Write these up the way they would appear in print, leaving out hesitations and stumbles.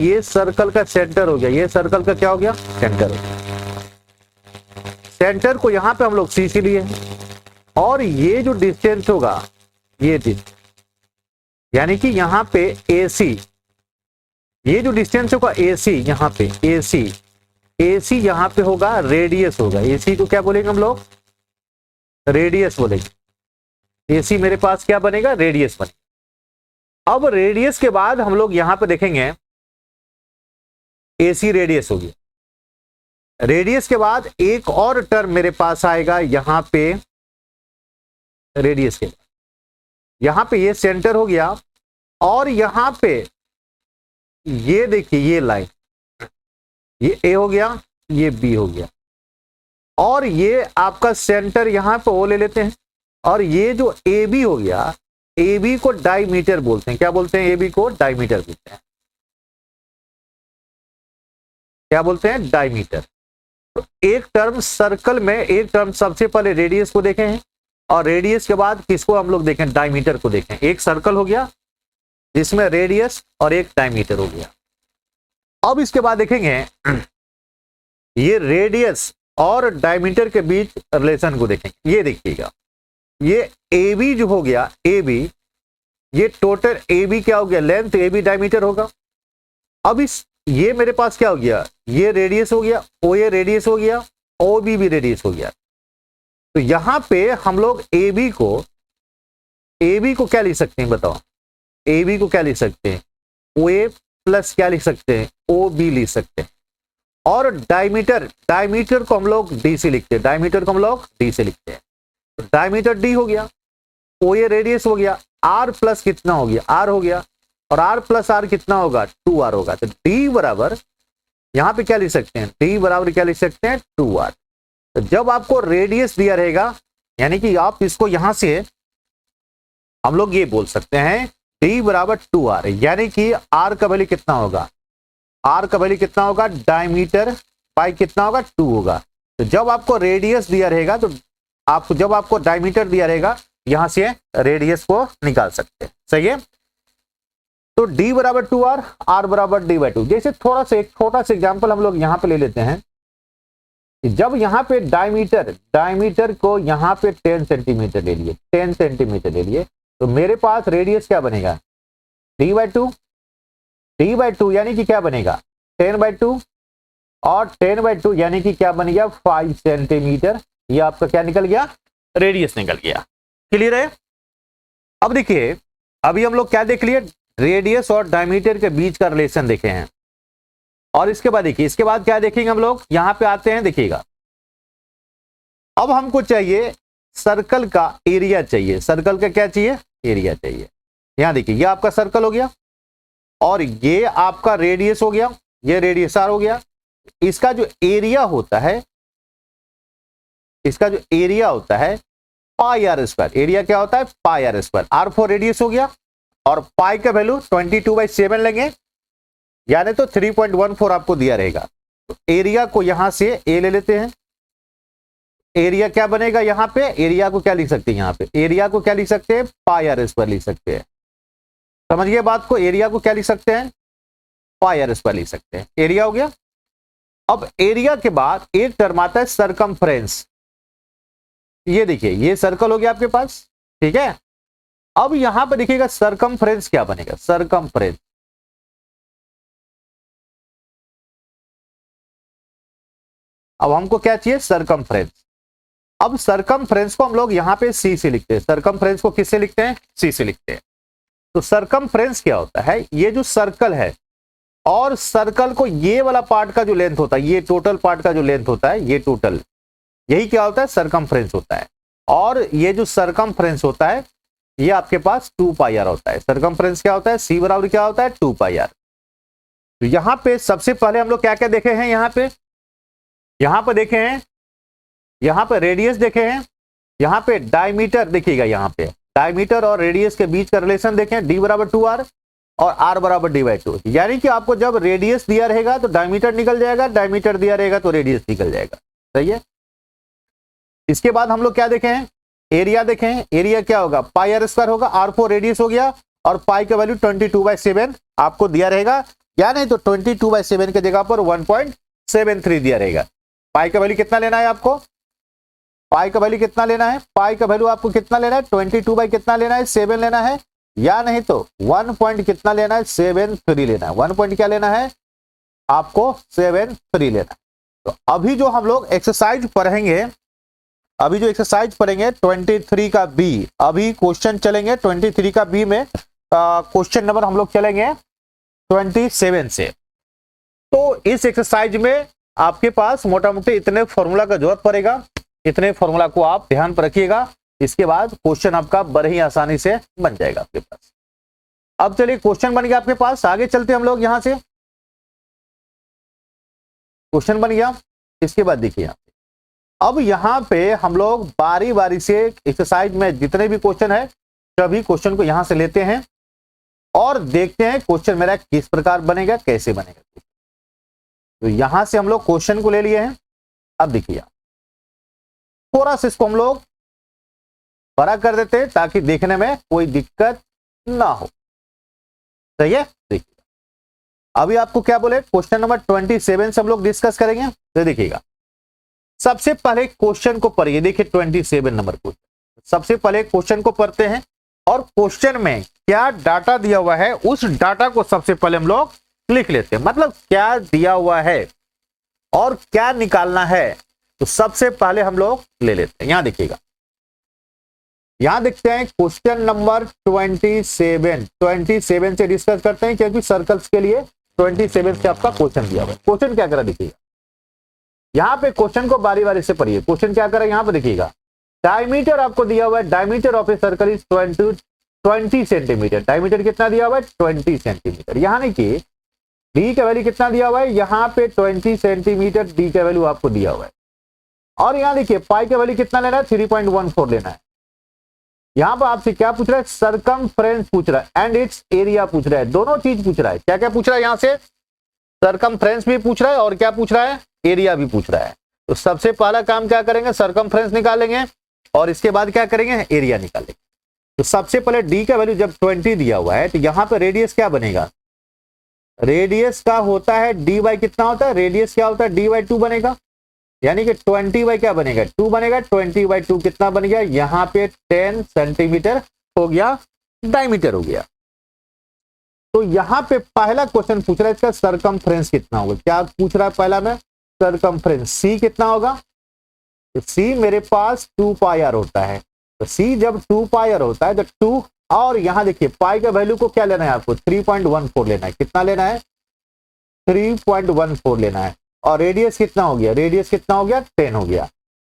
ये सर्कल का सेंटर हो गया, ये सर्कल का क्या हो गया, सेंटर हो गया। सेंटर को यहां पे हम लोग सी सी लिए और ये जो डिस्टेंस होगा ये डिस्टेंस, यानी कि यहां पे AC, ये जो डिस्टेंस होगा AC, यहां पे AC यहां पे होगा रेडियस होगा। AC को क्या बोलेंगे हम लोग, रेडियस बोलेंगे। AC मेरे पास क्या बनेगा, रेडियस बनेगा। अब रेडियस के बाद हम लोग यहां पे देखेंगे AC रेडियस हो गया। रेडियस के बाद एक और टर्म मेरे पास आएगा यहां पे, रेडियस के बाद यहां पे ये सेंटर हो गया और यहां पे ये देखिए ये लाइन, ये A हो गया, ये B हो गया और ये आपका सेंटर यहां पे O ले लेते हैं और ये जो AB हो गया, AB को डायमीटर बोलते हैं। क्या बोलते हैं, AB को डायमीटर बोलते हैं। क्या बोलते हैं, डायमीटर। तो एक टर्म सर्कल में, एक टर्म सबसे पहले रेडियस को देखे हैं और रेडियस के बाद किसको हम लोग देखें, डायमीटर को देखें। एक सर्कल हो गया जिसमें रेडियस और एक डायमीटर हो गया। अब इसके बाद देखेंगे ये रेडियस और डायमीटर के बीच रिलेशन को देखेंगे। ये देखिएगा, ये AB जो हो गया, AB, ये टोटल AB क्या हो गया, लेंथ AB डायमीटर होगा। अब इस ये मेरे पास क्या हो गया, ये रेडियस हो गया, OA रेडियस हो गया, OB भी रेडियस हो गया। तो यहां पे हम लोग AB को क्या लिख सकते हैं बताओ, AB को क्या लिख सकते हैं, OA प्लस क्या लिख सकते हैं, OB लिख सकते हैं। और डायमीटर को हम लोग D से लिखते हैं, डायमीटर को हम लोग D से लिखते हैं। तो डायमीटर D हो गया, OA रेडियस हो गया, R प्लस कितना हो गया, R हो गया और R प्लस R कितना होगा, 2R होगा। तो D बराबर यहां पे क्या लिख सकते हैं, D बराबर क्या लिख सकते हैं, 2R। तो जब आपको रेडियस दिया रहेगा, यानी कि आप इसको यहां से हम लोग ये बोल सकते हैं D बराबर 2R, यानी कि R का वैल्यू कितना होगा, R का वैल्यू कितना होगा, डायमीटर बाई कितना होगा, 2 होगा। तो जब आपको रेडियस दिया रहेगा, तो आपको जब आपको डायमीटर दिया रहेगा, यहां से रेडियस को निकाल सकते हैं। सही है। तो D बराबर 2R, R बराबर D/2। जैसे थोड़ा सा एक छोटा सा एग्जांपल हम लोग यहां पे ले लेते हैं। जब यहां पे डायमीटर को यहां पे 10 सेंटीमीटर ले लिए, 10 सेंटीमीटर ले लिए, तो मेरे पास रेडियस क्या बनेगा, D/2 यानी कि क्या बनेगा, 10/2 और 10/2 यानी कि क्या बन गया, 5 सेंटीमीटर। ये आपका क्या निकल गया, रेडियस निकल गया। क्लियर है। अब देखिए, अभी हम लोग क्या देख लिए, रेडियस और डायमीटर के बीच का रिलेशन देखे हैं। और इसके बाद देखिए, इसके बाद क्या देखेंगे हम लोग, यहां पे आते हैं, देखिएगा अब हमको चाहिए सर्कल का एरिया चाहिए। सर्कल का क्या चाहिए, एरिया चाहिए। यहां देखिए, ये आपका सर्कल हो गया और ये आपका रेडियस हो गया, ये रेडियस R हो गया। इसका जो एरिया होता है, इसका जो एरिया होता है पाई R स्क्वायर। एरिया क्या होता है, पाई R स्क्वायर। R4 रेडियस हो गया और पाई का वैल्यू 22/7 लेंगे, यानी तो 3.14 आपको दिया रहेगा। तो एरिया को यहां से A ले लेते हैं। एरिया क्या बनेगा, यहां पे एरिया को क्या लिख सकते हैं, यहां पे एरिया को क्या लिख सकते हैं, पाई R स्क्वायर लिख सकते हैं। समझिए बात को, एरिया को क्या लिख सकते हैं, पाई R स्क्वायर लिख सकते हैं। एरिया हो गया। अब एरिया के बाद एक टर्म आता है सरकमफ्रेंस। ये देखिए, ये सर्कल हो गया आपके पास, ठीक है। अब यहां पर देखिएगा सरकमफ्रेंस क्या बनेगा, सरकमफ्रेंस। अब हमको क्या चाहिए, सरकमफ्रेंस। अब सरकमफ्रेंस को हम लोग यहां पे C से लिखते हैं। सरकमफ्रेंस को किससे लिखते हैं, C से लिखते हैं। तो सरकमफ्रेंस क्या होता है, ये जो सर्कल है और सर्कल को ये वाला पार्ट का जो लेंथ होता है, ये टोटल पार्ट का जो लेंथ होता है, ये टोटल, यही क्या होता है, सरकमफ्रेंस होता है। और ये जो सरकमफ्रेंस होता है, ये आपके पास 2 पाई R होता है। सरकमफ्रेंस क्या होता है, C बराबर क्या होता है, 2 पाई R। तो यहां पे सबसे पहले हम लोग क्या क्या देखे हैं, यहां पे देखे हैं, यहां पे रेडियस देखे हैं, यहां पे डायमीटर देखिएगा, यहां पे डायमीटर और रेडियस के बीच का रिलेशन देखें, D बराबर 2R और R बराबर D/2। यानी कि आपको जब रेडियस दिया रहेगा तो डायमीटर निकल जाएगा, डायमीटर दिया रहेगा तो रेडियस निकल जाएगा। सही है। इसके बाद हम लोग क्या देखे हैं, एरिया देखे हैं। एरिया क्या होगा, पाई R स्क्वायर होगा। R4 रेडियस हो गया और पाई का वैल्यू 22/7 आपको दिया रहेगा, या नहीं तो 22/7 की जगह पर 1.73 दिया रहेगा। पाई का वैल्यू कितना लेना है आपको, पाई का वैल्यू कितना लेना है, पाई का वैल्यू आपको कितना लेना है, 22 कितना लेना है, 7 लेना है, या नहीं तो 1 पॉइंट कितना लेना है, 73 लेना है। 1 पॉइंट क्या लेना है आपको, 73 लेना है। तो अभी जो हम लोग एक्सरसाइज पढ़ेंगे, अभी जो एक्सरसाइज पढ़ेंगे 23 का बी, अभी क्वेश्चन चलेंगे 23 का बी में क्वेश्चन नंबर हम लोग चलेंगे 27 से। तो इस एक्सरसाइज में आपके पास मोटा मोटी इतने फॉर्मूला का जरूरत पड़ेगा, इतने फॉर्मूला को आप ध्यान पर रखिएगा। इसके बाद क्वेश्चन आपका बड़े ही आसानी से बन जाएगा आपके पास। अब चलिए क्वेश्चन बन गया आपके पास, आगे चलते हम लोग यहां से। क्वेश्चन बन गया, इसके बाद देखिए अब यहां पे हम लोग बारी बारी से एक्सरसाइज में जितने भी क्वेश्चन है सभी क्वेश्चन को यहां से लेते हैं और देखते हैं क्वेश्चन मेरा किस प्रकार बनेगा, कैसे बनेगा। तो यहां से हम लोग क्वेश्चन को ले लिए हैं। अब देखिए थोड़ा सा इसको हम लोग बड़ा कर देते हैं ताकि देखने में कोई दिक्कत ना हो। सही है, देखिए अभी आपको क्या बोले, क्वेश्चन नंबर 27 से हम लोग डिस्कस करेंगे। तो देखिएगा सबसे पहले क्वेश्चन को पढ़िए, देखिए 27 नंबर क्वेश्चन। सबसे पहले क्वेश्चन को पढ़ते हैं और क्वेश्चन में क्या डाटा दिया हुआ है उस डाटा को सबसे पहले हम लोग लिख लेते हैं। मतलब क्या दिया हुआ है और क्या निकालना है, तो सबसे पहले हम लोग ले लेते हैं। यहां देखिएगा, यहां देखते हैं क्वेश्चन नंबर 27 से डिस्कस करते हैं क्योंकि सर्कल्स के लिए 27 से आपका क्वेश्चन दिया हुआ है। क्वेश्चन क्या करा देखिएगा, यहां पे क्वेश्चन को बारी बारी से पढ़िए। क्वेश्चन क्या करा यहां पे देखिएगा, डायमीटर आपको दिया हुआ है, diameter of a circle is 20 centimetre. Diameter कितना दिया हुआ है, 20 सेंटीमीटर। यहां नहीं कि डी का वैल्यू कितना दिया हुआ है, यहां पे 20 सेंटीमीटर डी का वैल्यू आपको दिया हुआ है। और यहां देखिए पाई का वैल्यू कितना लेना है, 3.14 लेना है। यहां पर आपसे क्या पूछ रहा है, सरकमफ्रेंस पूछ रहा है एंड इट्स एरिया पूछ रहा है। दोनों चीज पूछ रहा है। क्या क्या पूछ रहा है यहां से, सरकमफ्रेंस भी पूछ रहा है और क्या पूछ रहा है, एरिया भी पूछ रहा है। तो सबसे पहला काम क्या करेंगे, सरकमफ्रेंस निकालेंगे और इसके बाद क्या करेंगे, एरिया निकालेंगे। तो सबसे पहले डी का वैल्यू जब 20 दिया हुआ है तो यहां पर रेडियस क्या बनेगा, रेडियस का होता है डी बाई कितना होता है, रेडियस क्या होता है, डी बाई 2 बनेगा। यानी कि 20 बाई क्या बनेगा, 2 बनेगा। 20/2 कितना बन गया, यहां पे 10 सेंटीमीटर हो गया, डायमीटर हो गया। तो यहां पे पहला क्वेश्चन पूछ रहा है इसका सरकमफ्रेंस कितना होगा। क्या पूछ रहा है पहला में, सरकमफ्रेंस सी कितना होगा। तो सी मेरे पास 2 पाई आर होता है। तो सी जब 2 पाई आर होता है तो 2, और यहां देखिए पाई का वैल्यू को क्या लेना है आपको, 3.14 लेना है। कितना लेना है, 3.14 लेना है। और रेडियस कितना हो गया, रेडियस कितना हो गया, 10 हो गया।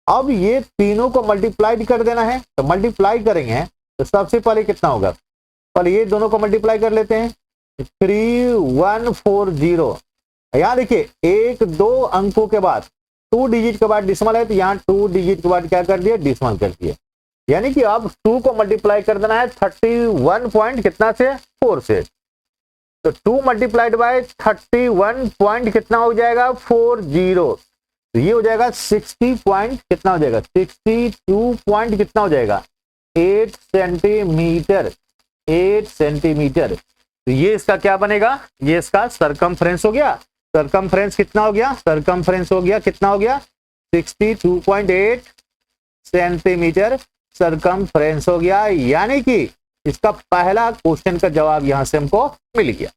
अब ये तीनों को मल्टीप्लाई कर देना है। तो मल्टीप्लाई करेंगे तो सबसे पहले कितना होगा, पहले ये दोनों को मल्टीप्लाई कर लेते हैं, 3140। यहां देखिए 1-2 अंकों के बाद 2 डिजिट के बाद डिसमल है, तो यहाँ 2 डिजिट के बाद क्या कर दिया, डिसमल कर दिया। यानी कि अब 2 को मल्टीप्लाई कर देना है 31 पॉइंट कितना से, 4 से। तो 2 मल्टीप्लाइड बाय 31 पॉइंट कितना हो जाएगा, 40। तो ये हो जाएगा 60 पॉइंट कितना हो जाएगा, 62 पॉइंट कितना हो जाएगा, 8 सेंटीमीटर। 8 सेंटीमीटर। तो ये इसका क्या बनेगा, ये इसका सरकमफ्रेंस हो गया। सरकमफ्रेंस कितना हो गया, सरकमफ्रेंस हो गया कितना हो गया, 62.8 सेंटीमीटर सरकमफ्रेंस हो गया। यानी कि इसका पहला क्वेश्चन का जवाब यहां से हमको मिल गया।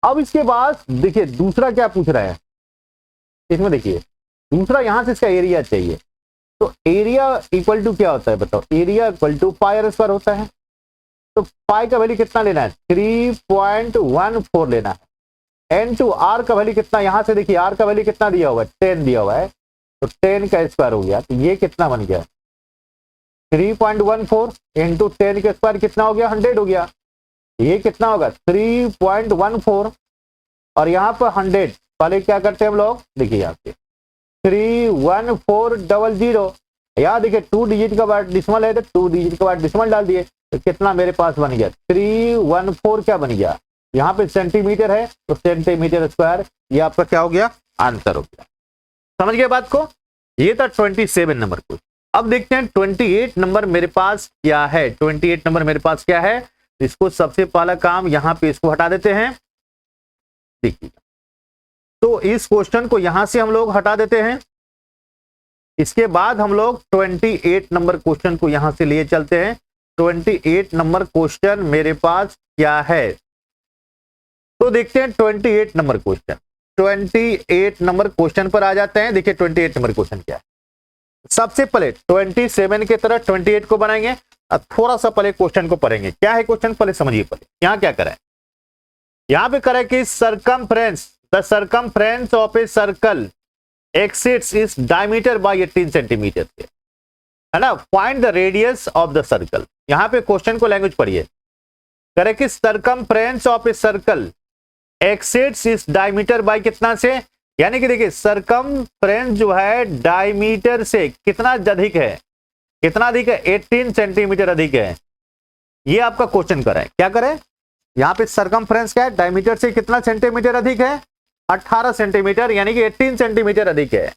अब इसके बाद देखिए दूसरा क्या पूछ रहा है, इसमें देखिए दूसरा यहां से इसका एरिया चाहिए। तो एरिया इक्वल टू क्या होता है बताओ, area equal to pi are square होता है। तो पाई का वैल्यू कितना लेना है, 3.14 लेना है। एन टू आर का वैल्यू कितना, यहां से देखिए आर का वैल्यू कितना दिया हुआ है, 10 दिया हुआ है। तो 10 का स्क्वायर हो गया। तो ये कितना बन गया, 3.14 इंटू 10 का स्क्वायर कितना हो गया, 100 हो गया। ये कितना होगा, 3.14 और यहाँ पर 100। पहले क्या करते हैं हम लोग, देखिए यहाँ पे 31400। यहाँ देखिए 2 डिजिट का बाद डिसमल है तो 2 डिजिट के बाद डिसमल डाल दिए। तो कितना मेरे पास बन गया, 314 क्या बन गया, यहाँ पे सेंटीमीटर है तो सेंटीमीटर स्क्वायर। ये आपका क्या हो गया, आंसर हो गया। समझ गए बात को। ये था 27 नंबर को। अब देखते हैं 28 नंबर मेरे पास क्या है। 28 नंबर मेरे पास क्या है, इसको सबसे पहला काम यहाँ पे इसको हटा देते हैं देखिए, तो इस क्वेश्चन को यहां से हम लोग हटा देते हैं। इसके बाद हम लोग 28 नंबर क्वेश्चन को यहां से लिए चलते हैं। 28 नंबर क्वेश्चन मेरे पास क्या है, तो देखते हैं 28 नंबर क्वेश्चन। 28 नंबर क्वेश्चन पर आ जाते हैं। देखिए 28 नंबर क्वेश्चन क्या है। सबसे पहले 27 की तरह 28 को बनाएंगे और थोड़ा सा पहले क्वेश्चन को पढ़ेंगे। क्या है क्वेश्चन, पहले समझिए। पहले यहां क्या करें, यहां पे करें कि circumference, the circumference of a circle exceeds इस डायमीटर बाय 18 सेंटीमीटर से, है ना। Find the radius of the circle. यहां पे क्वेश्चन को लैंग्वेज पढ़िए। करें कि circumference of a circle exceeds इस डायमीटर बाय कितना से, यानी कि देखिए सरकमफ्रेंस जो है डायमीटर से कितना अधिक है, कितना अधिक है, 18 सेंटीमीटर अधिक है। ये आपका क्वेश्चन करें, क्या करें, यहां पे सरकमफ्रेंस क्या है, डायमीटर से कितना सेंटीमीटर अधिक है, 18 सेंटीमीटर, यानी कि 18 सेंटीमीटर अधिक है।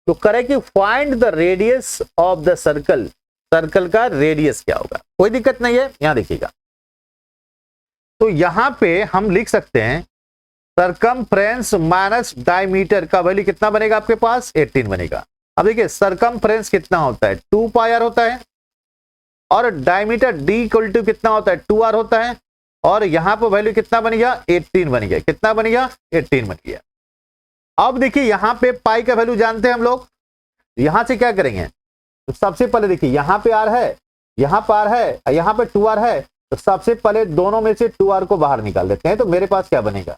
तो करें कि find the radius of the circle, circle का रेडियस क्या होगा। कोई दिक्कत नहीं है, यहां देखिएगा। तो यहां पे हम लिख सकते हैं सरकमफ्रेंस माइनस डायमीटर का वैल्यू कितना बनेगा आपके पास, 18 बनेगा। अब देखिए सरकमफ्रेंस कितना होता है, 2 पाई आर होता है, और डायमीटर डी इक्वल टू कितना होता है, 2 आर होता है, और यहां पर वैल्यू कितना बन गया, 18 बन गया। कितना बन गया, 18 बन गया। अब देखिए यहां पे पाई का वैल्यू जानते हैं हम लोग, यहां से क्या करेंगे, तो सबसे पहले देखिए यहां पे आर है, यहां पर आर है, यहां पे 2 आर है, तो सबसे पहले दोनों में से 2 आर को बाहर निकाल देते हैं। तो मेरे पास क्या बनेगा,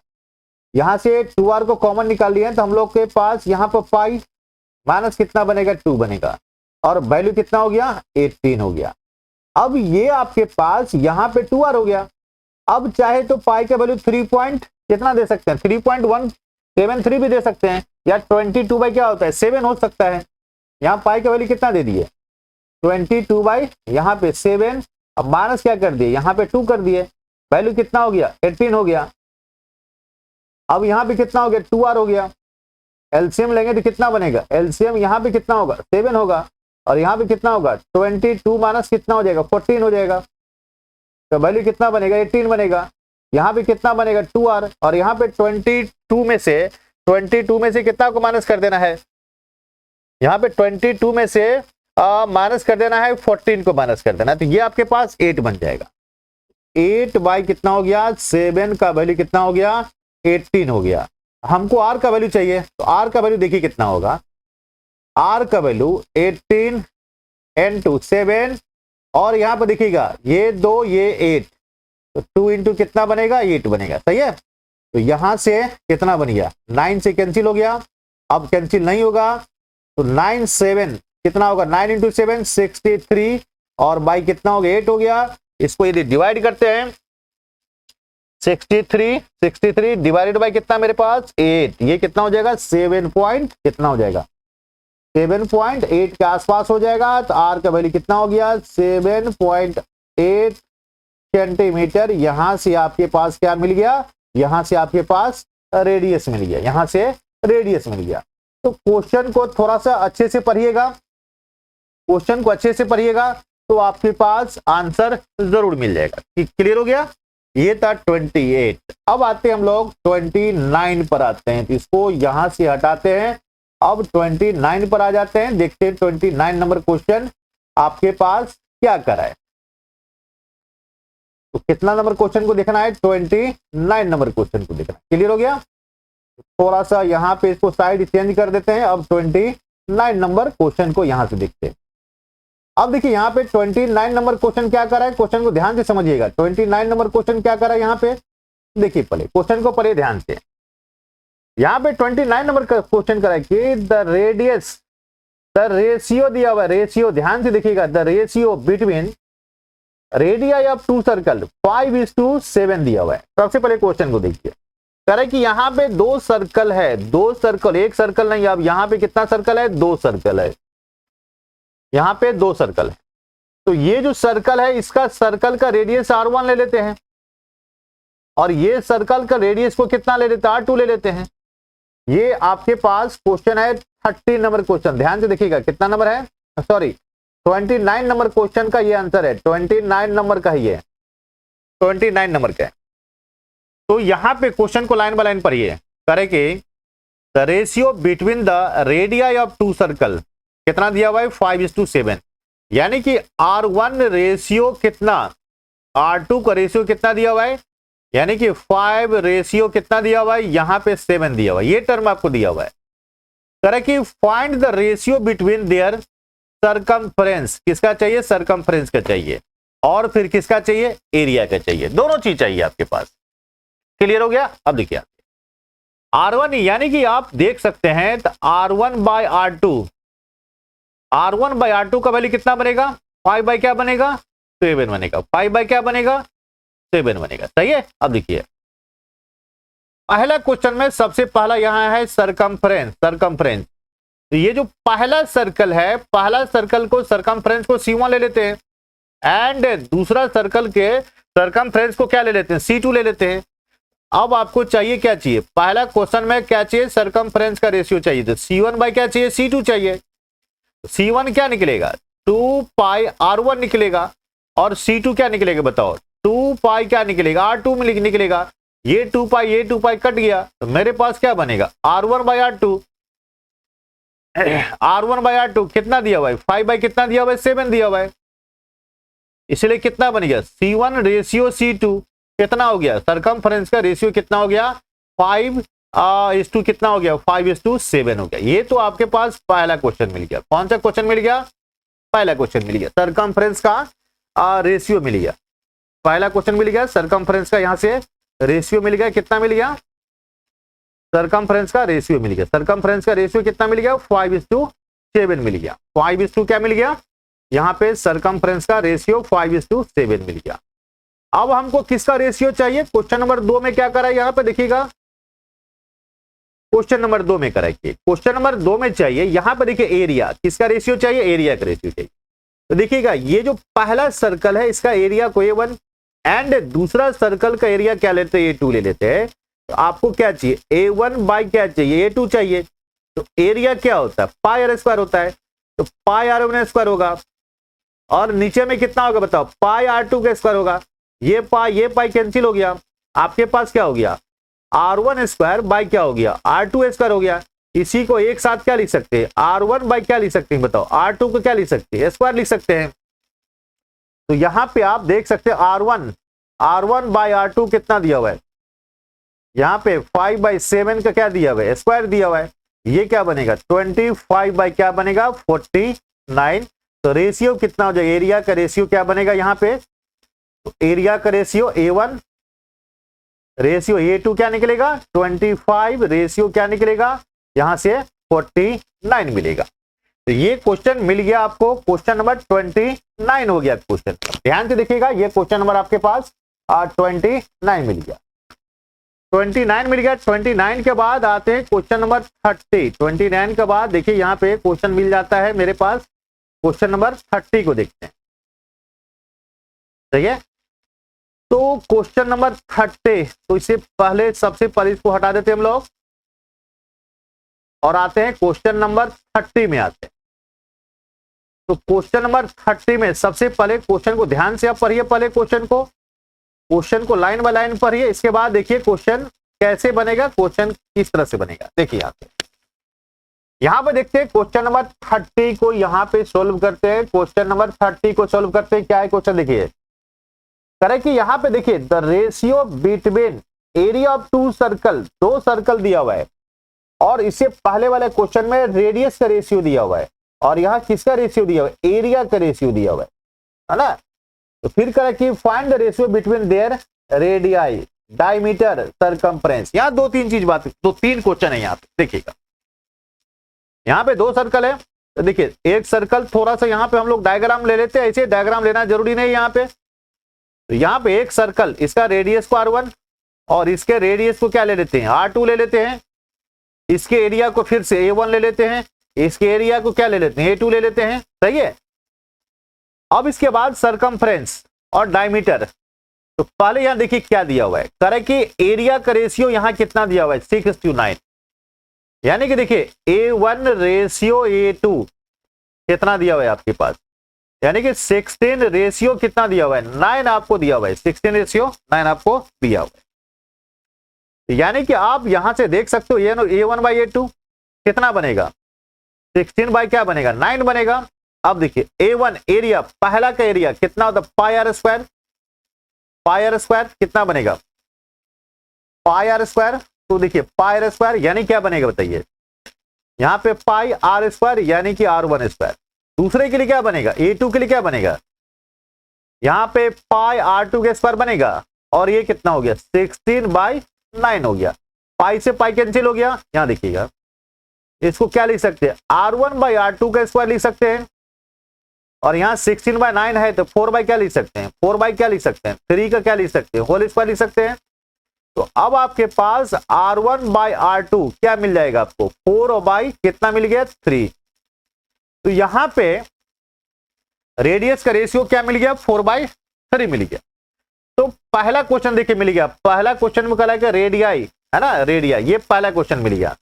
यहां से 2 आर को कॉमन निकाल लिया है, तो हम लोग के पास यहां पर पाई माइनस कितना बनेगा, 2 बनेगा, और वैल्यू कितना हो गया, 18 हो गया। अब ये आपके पास यहां पे 2 आर हो गया। अब चाहे तो पाई का वैल्यू 3 पॉइंट कितना दे सकते हैं, 3.173 भी दे सकते हैं, या 22 बाई क्या होता है, 7 हो सकता है। यहां पाई का वैल्यू कितना दे दिए, 22 बाई यहां पे 7, अब माइनस क्या कर दिए, यहां पे 2 कर दिए, वैल्यू कितना हो गया, 18 हो गया। अब यहां पे कितना हो गया, 2 आर हो गया। एलसीएम लेंगे तो कितना बनेगा, एलसीएम यहां पे कितना होगा, 7 होगा, और यहां पे कितना होगा, 22 माइनस कितना हो जाएगा, 14 हो जाएगा। तो वैल्यू कितना बनेगा, 18 बनेगा। यहां पे कितना बनेगा, 2 आर, और यहां पे 22 में से कितना को माइनस कर देना है, यहां पे 22 में से माइनस कर देना है, 14 को माइनस कर देना है। तो ये आपके पास 8 बन जाएगा। 8 बाई कितना हो गया, 7 का वैल्यू कितना हो गया, 18 हो गया। हमको आर का वैल्यू चाहिए, तो आर का वैल्यू देखिए कितना होगा, आर का वैल्यू 18 into 7, और यहां पर देखिएगा ये 2 ये 8, तो 2 इंटू कितना बनेगा, 8 बनेगा। सही है। तो यहां से कितना बन गया, 9 से कैंसिल हो गया। अब कैंसिल नहीं होगा, तो 9 7 कितना होगा, 9 इंटू 7 63, और बाई कितना हो गया, 8 हो गया। इसको यदि डिवाइड करते हैं, 63 डिवाइडेड बाई कितना मेरे पास, 8, ये कितना हो जाएगा, 7 पॉइंट कितना हो जाएगा, 7.8 के आसपास हो जाएगा। तो आर का वैल्यू कितना हो गया, 7.8 सेंटीमीटर। यहां से आपके पास क्या मिल गया, यहां से आपके पास रेडियस मिल गया, यहां से रेडियस मिल गया। तो क्वेश्चन को थोड़ा सा अच्छे से पढ़िएगा, क्वेश्चन को अच्छे से पढ़िएगा, तो आपके पास आंसर जरूर मिल जाएगा। क्लियर हो गया। ये था 28। अब आते हैं हम लोग 29 पर आते हैं, तो इसको यहां से हटाते हैं। अब 29 पर आ जाते हैं, देखते हैं 29 नंबर क्वेश्चन आपके पास क्या करा है। तो कितना नंबर क्वेश्चन को देखना है, 29 नंबर क्वेश्चन को देखना है। क्लियर हो गया। थोड़ा सा यहां पे इसको साइड चेंज कर देते हैं। अब 29 नंबर क्वेश्चन को यहां से देखते हैं। अब देखिए यहां पे 29 नंबर क्वेश्चन क्या कर रहा है, क्वेश्चन को ध्यान से समझिएगा। 29 नंबर क्वेश्चन क्या कर रहा है यहां पे, देखिए पहले क्वेश्चन को पढ़िए ध्यान से। यहां पे 29 नंबर का क्वेश्चन करा है कि द रेडियस, द रेशियो दिया हुआ है, रेशियो ध्यान से देखिएगा, the ratio between radii of 2 circle 5:7 दिया हुआ है। सबसे पहले क्वेश्चन को देखिए, कह रहा है कि यहां पे 2 सर्कल है, 2 सर्कल, एक सर्कल नहीं। अब यहां पे कितना सर्कल है, 2 सर्कल है, यहां पे 2 सर्कल है। तो ये जो सर्कल है, इसका सर्कल का रेडियस R1 ले लेते हैं, और ये सर्कल का रेडियस को कितना ले लेते हैं, R2 ले लेते हैं। ये आपके पास क्वेश्चन है 30 नंबर क्वेश्चन। ध्यान से देखिएगा कितना नंबर है, सॉरी 29 नंबर क्वेश्चन का ये आंसर है। 29 नंबर का ही है, 29 नंबर का है। तो यहां पे क्वेश्चन को लाइन बाय लाइन पढ़िए, करे कि the ratio between the radii of two circle कितना दिया हुआ है 5:7, यानी कि R1 रेशियो कितना, R2 का रेशियो कितना दिया हुआ है, यानी कि 5 रेशियो कितना दिया हुआ है, यहां पे 7 दिया हुआ है, ये टर्म आपको दिया हुआ है। करे कि find the ratio between their circumference, किसका चाहिए, सरकमफ्रेंस का चाहिए, और फिर किसका चाहिए, एरिया का चाहिए, दोनों चीज चाहिए आपके पास। क्लियर हो गया। अब देखिए R1 यानी कि आप देख सकते हैं तो R1/R2, R1/R2 का वैल्यू कितना बनेगा, 5 बाई क्या बनेगा, 7 बनेगा, 5 बाई क्या बनेगा, 7 बनेगा। सही है। अब देखिए पहला क्वेश्चन में सबसे पहला यहां है सरकमफ्रेंस, सरकमफ्रेंस। तो ये जो पहला सर्कल है, पहला सर्कल को सरकमफ्रेंस को C1 ले लेते हैं, एंड दूसरा सर्कल के सरकमफ्रेंस को क्या ले लेते हैं, C2 ले लेते हैं। अब आपको चाहिए क्या चाहिए, पहला क्वेश्चन में क्या चाहिए, सरकमफ्रेंस का रेशियो चाहिए, तो C1 बाई क्या चाहिए, C2 चाहिए। C1 क्या निकलेगा, 2 पाई R1 निकलेगा, और C2 क्या निकलेगा बताओ, 2 पाई क्या निकलेगा, R2 में निकलेगा। ये 2 पाई कट गया, तो मेरे पास क्या बनेगा, R1/R2, R1/R2 कितना दिया हुआ है, 5 बाई कितना दिया हुआ है, 7 दिया हुआ है, इसलिए कितना बन गया, C1 रेशियो C2 कितना हो गया, सरकमफ्रेंस का रेशियो कितना हो गया, 5:2 कितना हो गया, 5:7 हो गया। ये तो आपके पास पहला क्वेश्चन मिल गया। कौन सा क्वेश्चन मिल गया, पहला क्वेश्चन मिल गया, सरकमफ्रेंस का रेशियो मिल गया, पहला क्वेश्चन मिल गया, सरकमफ्रेंस का यहां से रेशियो मिल गया, कितना मिल गया, सरकमफ्रेंस का रेशियो मिल गया, सरकमफ्रेंस का रेशियो कितना मिल गया, 5:7 मिल गया, 5 क्या मिल गया, यहां पे सरकमफ्रेंस का रेशियो 5:7 मिल गया। अब हमको किसका रेशियो चाहिए, क्वेश्चन नंबर 2 में क्या करा है, यहां पे देखिएगा, क्वेश्चन नंबर 2 में कराइए, क्वेश्चन नंबर 2 में चाहिए, यहां पर देखिए एरिया, किसका रेशियो चाहिए, एरिया का रेशियो चाहिए। तो देखिएगा ये जो पहला सर्कल है इसका एरिया को A1, एंड दूसरा सर्कल का एरिया क्या लेते हैं, A2 ले लेते हैं। तो आपको क्या चाहिए, A1 बाई क्या चाहिए, A2 चाहिए। तो एरिया क्या होता है, पाई R स्क्वायर होता है, तो पाई R1 स्क्वायर होगा, और नीचे में कितना होगा बताओ, पाई R2 का स्क्वायर होगा। ये पाई कैंसिल हो गया, आपके पास क्या हो गया, R1 स्क्वायर बाई क्या हो गया, R2 स्क्वायर हो गया। इसी को एक साथ क्या लिख सकते हैं, R1 बाई क्या लिख सकते हैं बताओ, R2 को क्या लिख सकते हैं, स्क्वायर लिख सकते हैं। तो यहां पे आप देख सकते हैं R1/R2 कितना दिया हुआ है, यहां पे 5/7 का क्या दिया हुआ है, स्क्वायर दिया हुआ है। ये क्या बनेगा, 25 बाई क्या बनेगा, 49। तो रेशियो कितना हो जाएगा, एरिया का रेशियो क्या बनेगा यहां पे, तो एरिया का रेशियो A1 रेशियो A2 क्या निकलेगा, 25 रेशियो क्या निकलेगा, यहां से 49 मिलेगा। तो ये क्वेश्चन मिल गया आपको, क्वेश्चन नंबर 29 हो गया क्वेश्चन। ध्यान से देखिएगा, ये क्वेश्चन नंबर आपके पास 29 मिल गया, 29 मिल गया। 29 के बाद आते हैं क्वेश्चन नंबर 30। 29 के बाद देखिए यहां पे क्वेश्चन मिल जाता है मेरे पास, क्वेश्चन नंबर 30 को देखते हैं। सही है, तो क्वेश्चन नंबर 30, तो इससे पहले सबसे पहले इसको हटा देते हैं हम लोग, और आते हैं क्वेश्चन नंबर 30 में आते हैं। तो क्वेश्चन नंबर 30 में सबसे पहले क्वेश्चन को ध्यान से आप पढ़िए, पहले क्वेश्चन को लाइन बाय लाइन पढ़िए, इसके बाद देखिए क्वेश्चन कैसे बनेगा, क्वेश्चन किस तरह से बनेगा। देखिए यहां पे देखते हैं क्वेश्चन नंबर 30 को यहां पे सोल्व करते हैं, क्वेश्चन नंबर 30 को सोल्व करते हैं। क्या है क्वेश्चन, देखिए करें कि यहां पे देखिए the ratio between area of two circle, 2 circle दिया हुआ है, और इससे पहले वाले क्वेश्चन में रेडियस का रेशियो दिया हुआ है, और यहां किसका रेशियो दिया हुआ है, एरिया का रेशियो दिया हुआ है ना। तो फिर करें कि find the ratio between their radii, diameter, circumference. यहां 2-3 चीज बात, 2-3 क्वेश्चन है यहां पे। देखिएगा यहां पे 2 सर्कल है, तो देखिए एक सर्कल थोड़ा सा यहां पे हम लोग डायग्राम ले लेते हैं, ऐसे डायग्राम लेना जरूरी नहीं यहां पे। तो यहां पे एक सर्कल, इसका रेडियस को R1 और इसके रेडियस को क्या ले लेते हैं, R2 ले लेते हैं। इसके एरिया को फिर से A1 ले लेते हैं, इसके एरिया को क्या ले लेते हैं, A2 ले लेते हैं। सही है। अब इसके बाद सरकमफ्रेंस और डायमीटर। तो पहले यहां देखिए क्या दिया हुआ है, करें कि एरिया का रेशियो यहां कितना दिया हुआ है, 6:9, यानी कि देखिए A1 रेशियो A2 कितना दिया हुआ है आपके पास, यानी कि 16 रेशियो कितना दिया हुआ है, 9 आपको दिया हुआ है, 16 रेशियो 9 आपको दिया हुआ है। यानी कि आप यहां से देख सकते हो ये A1/A2 कितना बनेगा, 16 बाई क्या बनेगा, 9 बनेगा। अब देखिए A1 एरिया, पहला का एरिया कितना होता है, pi are square. Pi are square कितना बनेगा, पाई आर स्क्वायर। तो देखिए पाई आर स्क्वायर यानी क्या बनेगा बताइए, यहां पे पाई आर स्क्वायर यानी कि R1 स्क्वायर। दूसरे के लिए क्या बनेगा, A2 के लिए क्या बनेगा, यहां पे पाई R2 के स्क्वायर बनेगा। और ये कितना हो गया, 16/9 हो गया। पाई से पाई कैंसिल हो गया। यहां देखिएगा इसको क्या लिख सकते हैं, R1/R2 का स्क्वायर लिख सकते हैं। और यहां 16/9 है तो 4 बाई क्या लिख सकते हैं, 4 बाई क्या लिख सकते हैं, 3 का क्या लिख सकते हैं, होल स्क्वायर लिख सकते हैं। तो अब आपके पास R1/R2 क्या मिल जाएगा आपको, 4 और बाई कितना मिल गया, 3। तो यहां पे रेडियस का रेशियो क्या मिल गया, 4/3 मिल गया। तो पहला क्वेश्चन देखिए मिल गया, पहला क्वेश्चन में कहला कि रेडियाई है ना, रेडियाई, ये पहला क्वेश्चन मिल गया।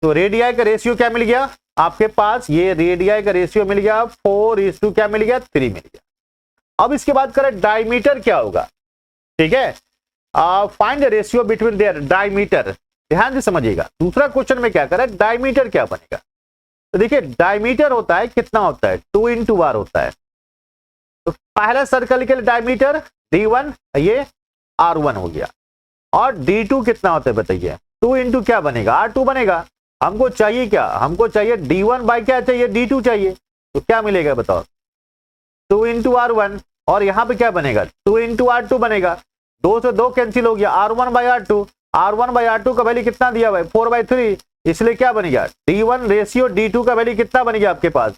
तो रेडियाई का रेशियो क्या मिल गया आपके पास, ये रेडियाई का रेशियो मिल गया 4:, क्या मिल गया, 3 मिल गया। अब इसके बाद करें डायमीटर क्या होगा, ठीक है, find the ratio between their diameter. ध्यान से समझिएगा, दूसरा क्वेश्चन में क्या करें, डायमीटर क्या बनेगा। तो देखिए डायमीटर होता है कितना होता है, 2 × R होता है। तो पहला सर्कल के लिए डायमीटर D1 ये R1 हो गया। और D2 कितना होता है बताइए, 2 × क्या बनेगा, R2 बनेगा। हमको चाहिए क्या, हमको चाहिए D1 बाई क्या चाहिए, D2 चाहिए। तो क्या मिलेगा बताओ, 2 × R1। और यहां पे क्या बनेगा, 2 × R2 बनेगा। 2 से 2 कैंसिल हो गया, R1/R2। R1/R2 का वैल्यू कितना दिया हुआ है, 4/3। इसलिए क्या बन गया, D1 रेशियो D2 का वैल्यू कितना बन गया आपके पास,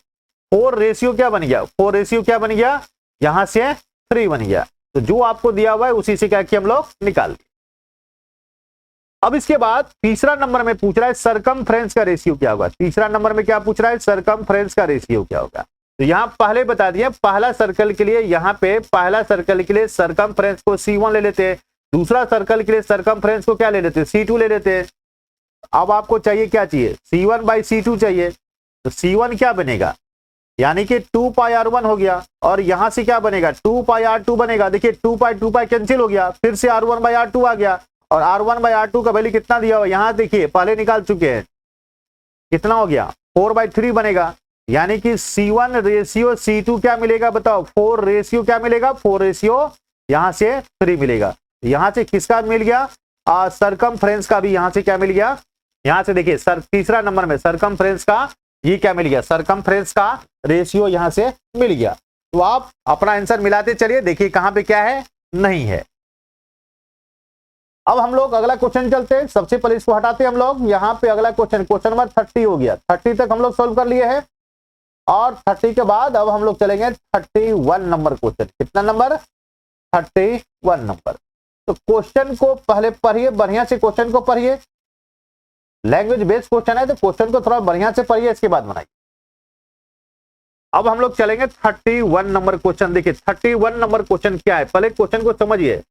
4 रेशियो क्या बन गया, 4 रेशियो क्या बन गया, यहां से 3 बन गया। तो जो आपको दिया हुआ है उसी से क्या किया हम लोग निकाल दिए। अब इसके बाद तीसरा नंबर में पूछ रहा है सरकमफ्रेंस का रेशियो क्या होगा। तीसरा नंबर में क्या पूछ रहा है, सरकमफ्रेंस का रेशियो क्या होगा। तो यहां पहले बता दिया, पहला सर्कल के लिए यहां पे पहला सर्कल के लिए सरकमफ्रेंस को C1 ले लेते हैं, दूसरा सर्कल के लिए सरकमफ्रेंस को क्या ले लेते हैं, C2 ले लेते हैं। अब आपको चाहिए क्या चाहिए, C1/C2 चाहिए। तो C1 क्या बनेगा, यानी कि 2πR1 हो गया। और यहां से क्या बनेगा, 2πR2 बनेगा। देखिए 2π कैंसिल हो गया, फिर से R1/R2 आ गया। और R1/R2 का वैल्यू कितना दिया हुआ, यहां देखिए पहले निकाल चुके हैं, कितना हो गया, 4/3 बनेगा। यानी कि C1 रेशियो C2 क्या मिलेगा बताओ, 4 रेशियो क्या मिलेगा, 4 रेशियो यहां से 3 मिलेगा। यहां से किसका मिल गया, सरकमफ्रेंस का भी यहां से क्या मिल गया। यहां से देखिए तीसरा नंबर में सरकमफ्रेंस का ये क्या मिल गया, सरकमफ्रेंस का रेशियो यहां से मिल गया। तो आप अपना आंसर मिलाते चलिए, देखिए कहां पे क्या है, नहीं है। अब हम लोग अगला क्वेश्चन चलते हैं। सबसे पहले इसको हटाते हैं हम लोग, यहां पे अगला क्वेश्चन, क्वेश्चन नंबर 30 हो गया। 30 तक हम लोग सोल्व कर लिए हैं। और 30 के बाद अब हम लोग चलेंगे 31 नंबर क्वेश्चन। कितना नंबर, 31 नंबर। तो क्वेश्चन को पहले पढ़िए, बढ़िया से क्वेश्चन को पढ़िए। लैंग्वेज बेस्ड क्वेश्चन है तो क्वेश्चन को थोड़ा बढ़िया से पढ़िए, इसके बाद बनाइए। अब हम लोग चलेंगे 31 नंबर क्वेश्चन। देखिए 31 नंबर क्वेश्चन क्या है, पहले क्वेश्चन को समझिए।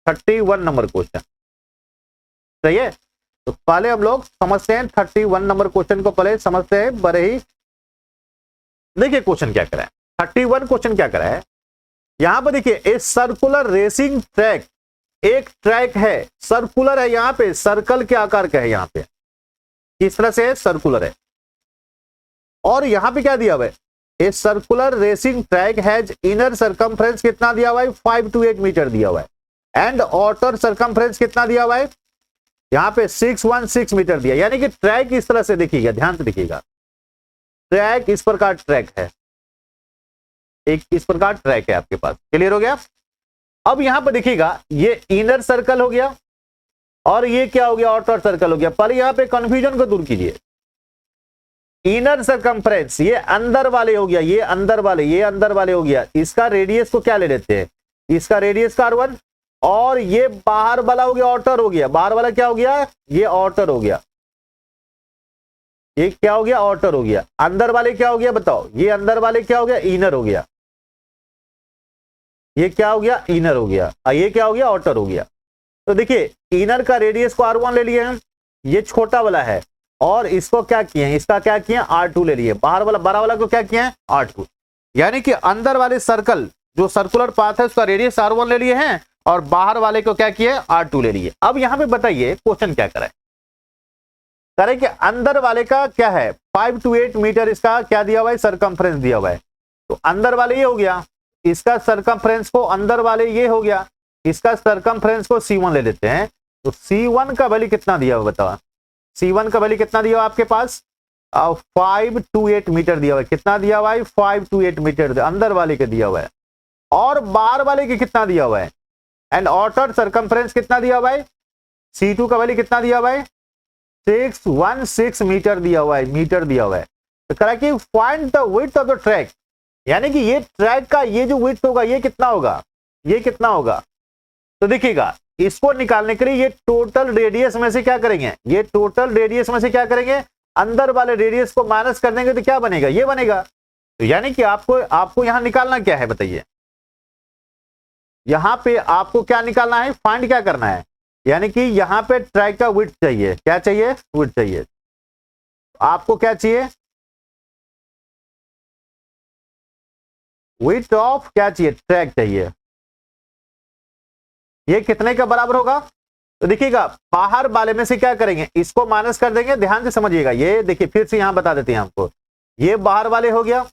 31 नंबर क्वेश्चन सही है, तो पहले हम लोग समझते हैं 31 नंबर क्वेश्चन को, पहले समझते हैं बड़े ही। देखिए क्वेश्चन क्या करा है, 31 क्वेश्चन क्या करा है, यहां पर देखिए ए सर्कुलर रेसिंग ट्रैक, एक ट्रैक है, सर्कुलर है, यहां पे सर्कल के आकार का है, यहां पे किस तरह से सर्कुलर है। और यहां पे क्या दिया हुआ है, a circular racing track has inner circumference कितना दिया हुआ है, 5 to 8 मीटर दिया हुआ है। एंड आउटर सरकमफ्रेंस कितना दिया हुआ है, यहां पे 616 मीटर दिया। यानी कि ट्रैक इस तरह से देखिएगा, ध्यान से देखिएगा, ट्रैक इस प्रकार ट्रैक है, एक इस प्रकार ट्रैक है आपके पास। क्लियर हो गया। अब यहां पर देखिएगा ये इनर सर्कल हो गया और ये क्या हो गया, आउटर सर्कल हो गया। पर यहां पे कंफ्यूजन को दूर कीजिए, इनर सरकमफ्रेंस ये अंदर वाले हो गया, ये अंदर वाले, ये अंदर वाले हो गया। इसका रेडियस को क्या ले लेते हैं, इसका रेडियस का R1। और ये बाहर वाला हो गया, आउटर हो गया। बाहर वाला क्या हो गया, ये आउटर हो गया, ये क्या हो गया, आउटर हो गया। अंदर वाले क्या हो गया बताओ, ये अंदर वाले क्या हो गया, इनर हो गया। ये क्या हो गया, इनर हो गया। और ये क्या हो गया, आउटर हो गया। तो देखिए इनर का रेडियस को R1 ले लिए हैं, ये छोटा वाला है। और इसको क्या किए हैं, इसका क्या किए, R2 ले लिए। बाहर वाला बड़ा वाला को क्या किए हैं, R2। यानी कि अंदर वाले सर्कल जो सर्कुलर पाथ है उसका रेडियस R1 ले लिए हैं, और बाहर वाले को क्या किए, R2 ले लिए। अब यहां पे बताइए क्वेश्चन क्या करें, करें कि अंदर वाले का क्या है 5 to 8 मीटर, इसका क्या दिया हुआ है, सरकमफ्रेंस दिया हुआ है। तो अंदर वाले ये हो गया, इसका सरकमफ्रेंस को अंदर वाले ये हो गया, इसका सरकमफ्रेंस को C1 ले लेते हैं। तो C1 का वैल्यू कितना दिया हुआ बताओ, C1 का वैल्यू कितना दिया हुआ आपके पास 5 to 8 मीटर दिया हुआ है। कितना दिया हुआ है 5 to 8 मीटर अंदर वाले के दिया हुआ है, और बाहर वाले के कितना दिया हुआ है, एंड आउटर सरकमफ्रेंस कितना दिया हुआ है, C2 का वैल्यू कितना दिया हुआ है 616 मीटर दिया हुआ है, मीटर दिया हुआ है। तो करा कि find the width of the track, यानी कि ये ट्रैक का ये जो विड्थ होगा ये कितना होगा, ये कितना होगा। तो देखिएगा इसको निकालने के लिए ये टोटल रेडियस में से क्या करेंगे, ये टोटल रेडियस में से क्या करेंगे, अंदर वाले रेडियस को माइनस कर देंगे तो क्या बनेगा, ये बनेगा। तो यानी कि आपको यहां निकालना क्या है बताइए, यहां पे आपको क्या निकालना है, फाइंड क्या करना है, यानी कि यहां पे ट्रैक का विड्थ चाहिए, क्या चाहिए, विड्थ चाहिए। आपको क्या चाहिए, विड्थ ऑफ क्या चाहिए, ट्रैक चाहिए। ये कितने का बराबर होगा, तो देखिएगा बाहर वाले में से क्या करेंगे, इसको माइनस कर देंगे। ध्यान से समझिएगा, ये देखिए फिर से यहां बता देते हैं आपको, ये बाहर वाले हो गया,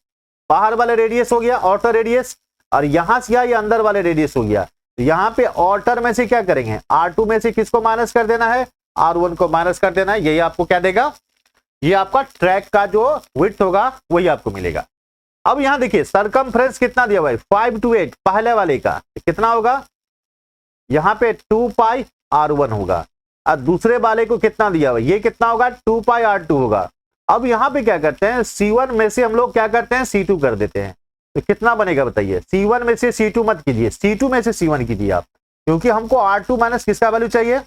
बाहर वाले रेडियस हो गया आउटर रेडियस, और यहां से ये अंदर वाले रेडियस हो गया। तो यहां पे आउटर में से क्या करेंगे, R2 में से किसको माइनस कर देना है, R1 को माइनस कर देना है। यही आपको क्या देगा, ये आपका ट्रैक का जो विड्थ होगा वही आपको मिलेगा। अब यहां देखिए सरकमफ्रेंस कितना दिया हुआ है 5 to 8, पहले वाले का कितना होगा, यहां पे 2 पाई R1 होगा, और दूसरे वाले को कितना दिया हुआ है, ये कितना होगा 2 पाई R2 होगा। अब यहां पे क्या करते हैं, C1 में से हम लोग क्या करते हैं C2 कर देते हैं। तो कितना बनेगा बताइए, C1 में से C2 मत कीजिए, C2 में से C1 कीजिए आप, क्योंकि हमको R2 माइनस किसका वैल्यू चाहिए,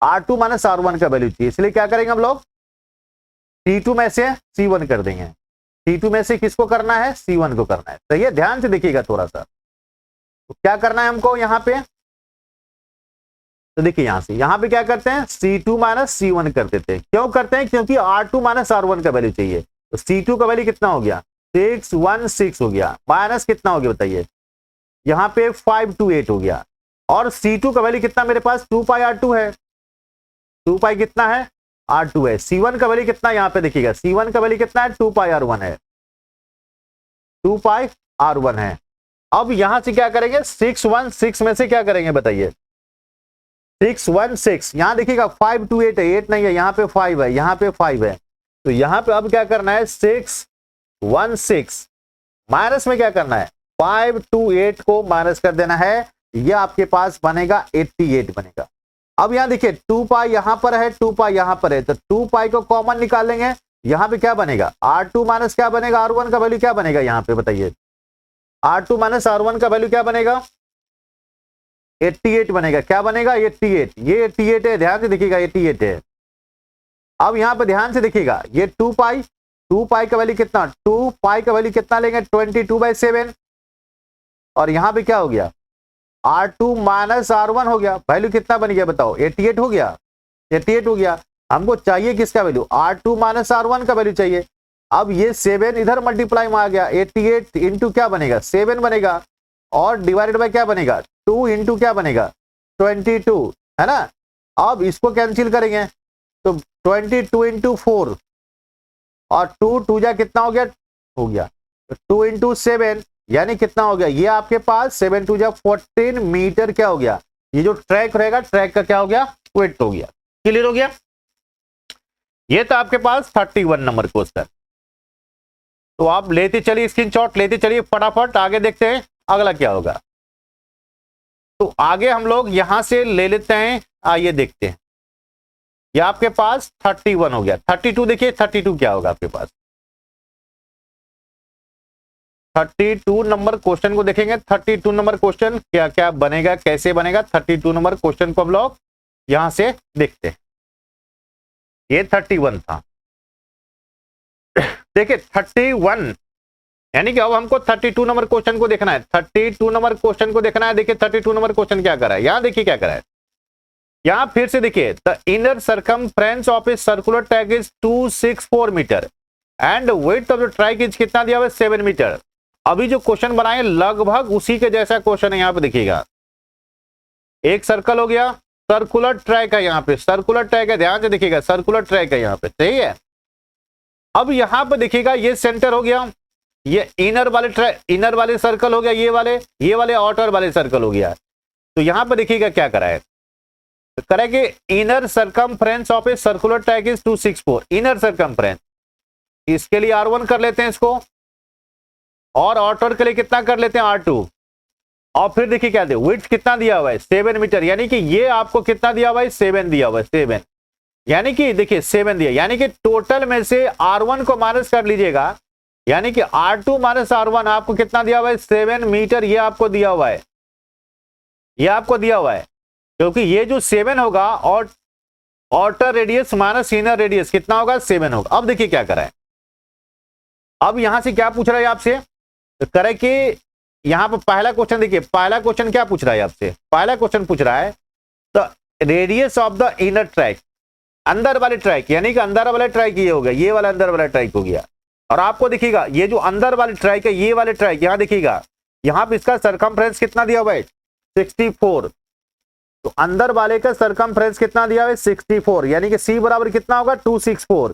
R2 माइनस R1 का वैल्यू चाहिए। इसलिए क्या करेंगे हम लोग, C2 में से C1 कर देंगे। C2 में से किसको करना है, C1 को करना है। तो ये ध्यान से देखिएगा थोड़ा सा, तो क्या करना है हमको यहां पे, तो देखिए यहां से यहां पे क्या करते हैं C2 माइनस C1 कर देते हैं। क्यों करते हैं, क्योंकि R2 माइनस R1 का वैल्यू चाहिए। तो C2 का वैल्यू कितना हो गया 616 हो गया, माइनस कितना हो गया बताइए, यहां पे 5 to 8 हो गया, और C2 का वैल्यू कितना मेरे पास 2 पाई R2 है, 2 पाई कितना है R2 है। C1 का वैल्यू कितना, यहां पे देखिएगा C1 का वैल्यू कितना है 2 पाई R1 है, 2 पाई R1 है। अब यहां से क्या करेंगे 616 में से क्या करेंगे बताइए, 616, यहां देखिएगा 5 to 8 है, 8 नहीं है, यहां पे 5 है, यहां पे 5 है। तो यहां पे अब क्या करना है 616 माइनस में क्या करना है 5 to 8 को माइनस कर देना है, यह आपके पास बनेगा 88 बनेगा। अब यहां देखिए 2 पाई यहां पर है, 2 पाई यहां पर है, तो 2 पाई को कॉमन निकाल लेंगे। यहां पे क्या बनेगा R2 माइनस क्या बनेगा R1 का वैल्यू क्या बनेगा, यहां पे बताइए R2 माइनस R1 का वैल्यू क्या बनेगा 88 बनेगा। क्या बनेगा 88, ये 88 है, ध्यान से देखिएगा 88 है। अब यहां पे ध्यान से देखिएगा ये 2 पाई का वैल्यू कितना, 2 पाई का वैल्यू कितना लेंगे 22/7, और यहां पे क्या हो गया R2 माइनस R1 हो गया, वैल्यू कितना बन गया बताओ 88 हो गया, 88 हो गया। हमको चाहिए किसका वैल्यू R2 माइनस R1 का वैल्यू चाहिए। अब ये 7 इधर मल्टीप्लाई में आ गया, 88 इंटू क्या बनेगा 7 बनेगा, और डिवाइडेड बाय क्या बनेगा 2 इंटू क्या बनेगा 22, है ना। अब इसको कैंसिल करेंगे तो 22 इंटू 4, और 2 जा कितना हो गया 2 इंटू 7 यानी कितना हो गया, ये आपके पास 7 2 जा 14 मीटर क्या हो गया, ये जो ट्रैक रहेगा ट्रैक का क्या हो गया वेट हो गया। क्लियर हो गया, ये तो आपके पास 31 नंबर क्वेश्चन। तो आप लेते चलिए स्क्रीनशॉट, लेते चलिए फटाफट, आगे देखते हैं अगला क्या होगा। तो आगे हम लोग यहां से ले लेते हैं, आइए देखते हैं। ये आपके पास 31 हो गया, 32 देखिए 32 क्या होगा आपके पास, 32 नंबर क्वेश्चन को देखेंगे। 32 नंबर क्वेश्चन क्या क्या बनेगा, कैसे बनेगा, 32 नंबर क्वेश्चन को हम लोग यहां से देखते हैं। ये 31 था, देखिए 31 यानी कि अब हमको 32 नंबर क्वेश्चन को देखना है, 32 नंबर क्वेश्चन को देखना है। देखिए 32 नंबर क्वेश्चन क्या कर रहा है, यहां देखिए क्या कर रहा है, यहां फिर से देखिए the inner circumference of a circular track is 264 metre and width of the track is कितना दिया हुआ है 7 मीटर। अभी जो क्वेश्चन बनाए लगभग उसी के जैसा क्वेश्चन है, यहां पे देखिएगा एक सर्कल हो गया, सर्कुलर ट्रैक है, यहाँ पे सर्कुलर ट्रैक है, ध्यान से देखिएगा, सर्कुलर ट्रैक है यहाँ पे, सही है। अब यहाँ पे देखिएगा ये सेंटर हो गया, ये इनर वाले ट्रैक, इनर वाले सर्कल हो गया, ये वाले आउटर वाले सर्कल हो गया। तो यहाँ पे देखिएगा क्या करा है, तो करा कि inner circumference of a circular track is 264, inner circumference, इसके लिए R1 कर लेते हैं इसको, और आउटर के लिए कितना कर लेते हैं R2, और फिर देखिए क्या दे, विड्थ कितना दिया हुआ है 7 मीटर, यानी कि ये आपको कितना दिया हुआ है 7 दिया हुआ है, 7, यानी कि देखिए 7 दिया, यानी कि टोटल में से R1 को माइनस कर लीजिएगा, यानी कि R2 माइनस R1 आपको कितना दिया हुआ है 7 मीटर, ये आपको दिया हुआ है, ये आपको दिया हुआ है, क्योंकि ये जो 7 होगा और outer radius minus inner radius कितना होगा 7 होगा। अब देखिए क्या करा है, अब यहां से क्या पूछ रहा है आपसे, तो करे कि यहां पर पहला क्वेश्चन देखिए, पहला क्वेश्चन क्या पूछ रहा है आपसे, पहला क्वेश्चन पूछ रहा है तो radius of the inner track, अंदर वाले ट्रैक, यानी कि अंदर वाले ट्रैक ये हो गया, ये वाला अंदर वाला ट्रैक हो गया, और आपको देखिएगा ये जो अंदर वाले ट्रैक है, ये वाले ट्रैक, यहां देखिएगा यहां पे इसका सरकमफ्रेंस कितना दिया हुआ है 64, तो अंदर वाले का सरकमफ्रेंस कितना दिया हुआ है 64, यानी कि C बराबर कितना होगा 264,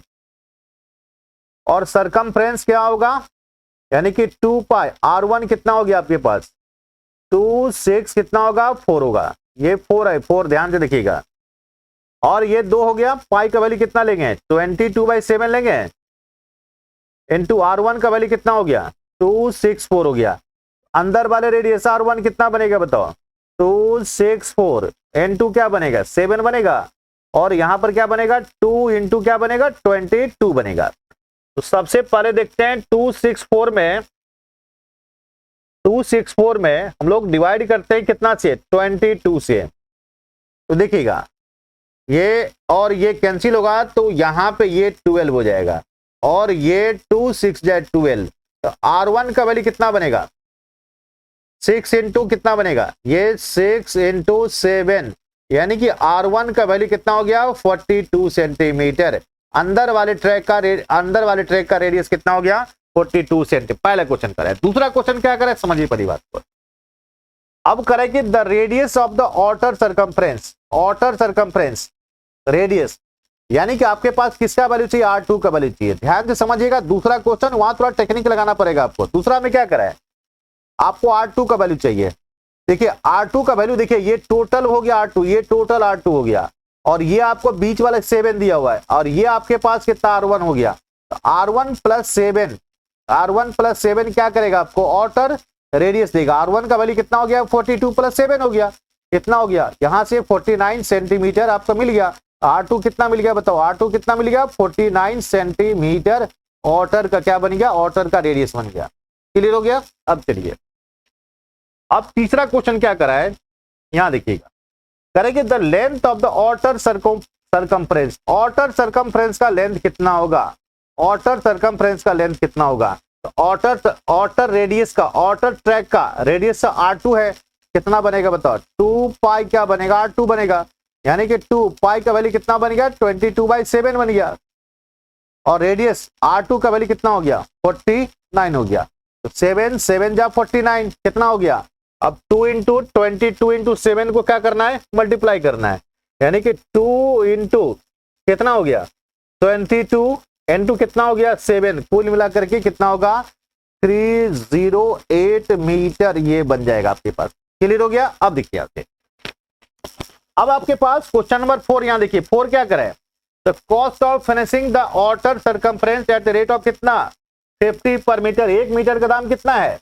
और सरकमफ्रेंस क्या होगा, यानी कि 2 पाई R1 कितना हो गया आपके पास 26 कितना होगा 4 होगा, ये 4 है, 4 ध्यान से देखिएगा, और ये 2 हो गया, पाई का वैल्यू कितना लेंगे 22/7 लेंगे, इनटू R1 का वैल्यू कितना हो गया 264 हो गया, अंदर वाले रेडियस R1 कितना बनेगा बताओ 264, इनटू क्या बनेगा 7 बनेगा, और यहां पर क्या बनेगा 2 इंटू क्या बनेगा 22 बनेगा। तो सबसे पहले देखते हैं 264 में हम लोग डिवाइड करते हैं कितना से 22 से, तो देखिएगा ये और ये कैंसिल होगा, तो यहां पे ये 12 हो जाएगा, और ये 2 6 जाए 12, तो R1 का वैल्यू कितना बनेगा 6 इंटू कितना बनेगा, ये 6 इंटू 7, यानी कि R1 का वैल्यू कितना हो गया 42 सेंटीमीटर, अंदर वाले ट्रैक का रेडियस कितना हो गया 42 सेंटीमीटर। पहला क्वेश्चन करा है। दूसरा क्वेश्चन क्या करा है समझिए पहली बात को, अब करें कि the radius of the outer circumference radius, यानी कि आपके पास किसका वैल्यू चाहिए R2 का वैल्यू चाहिए, ध्यान से समझिएगा, दूसरा क्वेश्चन वहां थोड़ा टेक्निक लगाना पड़ेगा आपको। दूसरा में क्या करा है, आपको R2 का वैल्यू चाहिए, देखिए R2 का वैल्यू, देखिए ये टोटल हो गया R2, ये टोटल R2 हो गया, और ये आपको बीच वाला 7 दिया हुआ है, और ये आपके पास कितना R1 हो गया, तो R1 प्लस 7 क्या करेगा आपको आउटर रेडियस देगा। R1 का वैल्यू कितना हो गया 42 प्लस 7 हो गया, कितना हो गया यहां से 49 सेंटीमीटर आपको मिल गया। R2 कितना मिल गया बताओ, R2 कितना मिल गया 49 सेंटीमीटर, आउटर का क्या बन गया, आउटर का रेडियस बन गया। क्लियर हो गया। अब चलिए, अब तीसरा क्वेश्चन क्या करा है, यहां देखिएगा, करेंगे the length of the outer circumference, outer circumference का लेंथ कितना होगा, आउटर सरकमफ्रेंस का लेंथ कितना होगा, तो आउटर रेडियस का, आउटर ट्रैक का रेडियस R2 है, कितना बनेगा बताओ 2 पाई क्या बनेगा R2 बनेगा, यानी कि 2 पाई का वैल्यू कितना बन गया 22/7 बन गया, और रेडियस R2 का वैल्यू कितना हो गया 49 हो गया, तो 7 जा 49 कितना हो गया। अब 2 इंटू 22 इंटू 7 को क्या करना है मल्टीप्लाई करना है, यानी कि 2 इंटू कितना हो गया 22 इंटू कितना हो गया 7, कुल मिला करके कितना होगा 308 मीटर, ये बन जाएगा आपके पास। क्लियर हो गया। अब देखिए आपके, अब आपके पास क्वेश्चन नंबर 4, यहां देखिए 4 क्या करे, the cost of finishing the outer circumference at the rate of कितना 50 पर मीटर, 1 मीटर का दाम कितना है,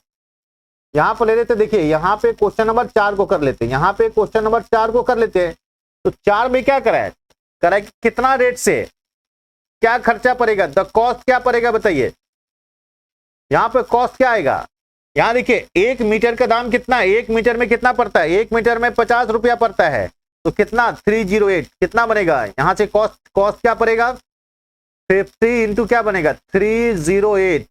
यहां पर ले लेते, देखिए यहां पे क्वेश्चन नंबर 4 को कर लेते हैं, यहां पे क्वेश्चन नंबर 4 को कर लेते हैं, तो 4 में क्या करा है, कितना रेट से क्या खर्चा पड़ेगा, द कॉस्ट क्या पड़ेगा बताइए, यहां पे कॉस्ट क्या आएगा, यहां देखिए 1 मीटर का दाम कितना है, 1 मीटर में कितना पड़ता है, 1 मीटर में 50 रुपया पड़ता है, तो कितना 308 कितना बनेगा, यहां से कॉस्ट क्या पड़ेगा 50 इंटू क्या बनेगा 308,